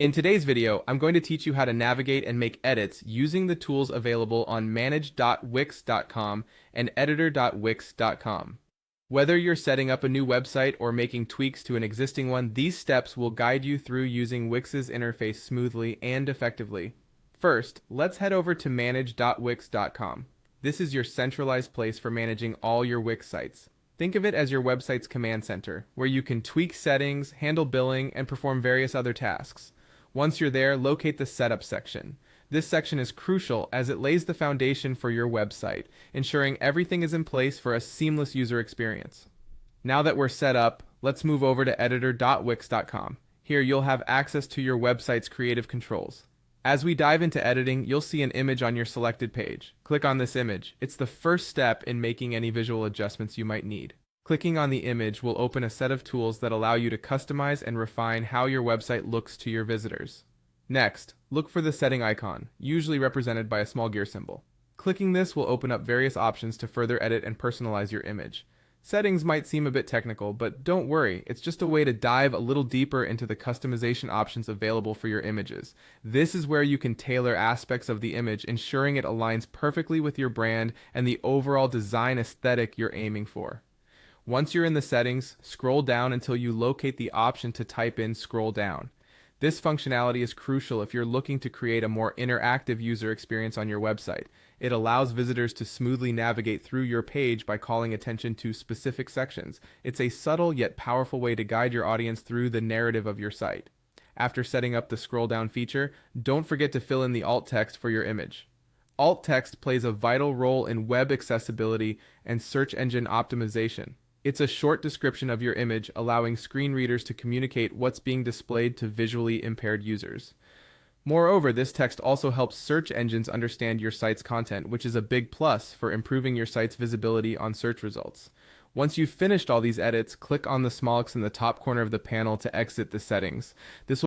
In today's video, I'm going to teach you how to navigate and make edits using the tools available on manage.wix.com and editor.wix.com. Whether you're setting up a new website or making tweaks to an existing one, these steps will guide you through using Wix's interface smoothly and effectively. First, let's head over to manage.wix.com. This is your centralized place for managing all your Wix sites. Think of it as your website's command center, where you can tweak settings, handle billing, and perform various other tasks. Once you're there, locate the Setup section. This section is crucial as it lays the foundation for your website, ensuring everything is in place for a seamless user experience. Now that we're set up, let's move over to editor.wix.com. Here you'll have access to your website's creative controls. As we dive into editing, you'll see an image on your selected page. Click on this image. It's the first step in making any visual adjustments you might need. Clicking on the image will open a set of tools that allow you to customize and refine how your website looks to your visitors. Next, look for the setting icon, usually represented by a small gear symbol. Clicking this will open up various options to further edit and personalize your image. Settings might seem a bit technical, but don't worry, it's just a way to dive a little deeper into the customization options available for your images. This is where you can tailor aspects of the image, ensuring it aligns perfectly with your brand and the overall design aesthetic you're aiming for. Once you're in the settings, scroll down until you locate the option to type in "scroll down." This functionality is crucial if you're looking to create a more interactive user experience on your website. It allows visitors to smoothly navigate through your page by calling attention to specific sections. It's a subtle yet powerful way to guide your audience through the narrative of your site. After setting up the scroll down feature, don't forget to fill in the alt text for your image. Alt text plays a vital role in web accessibility and search engine optimization. It's a short description of your image, allowing screen readers to communicate what's being displayed to visually impaired users. Moreover, this text also helps search engines understand your site's content, which is a big plus for improving your site's visibility on search results. Once you've finished all these edits, click on the small X in the top corner of the panel to exit the settings. This will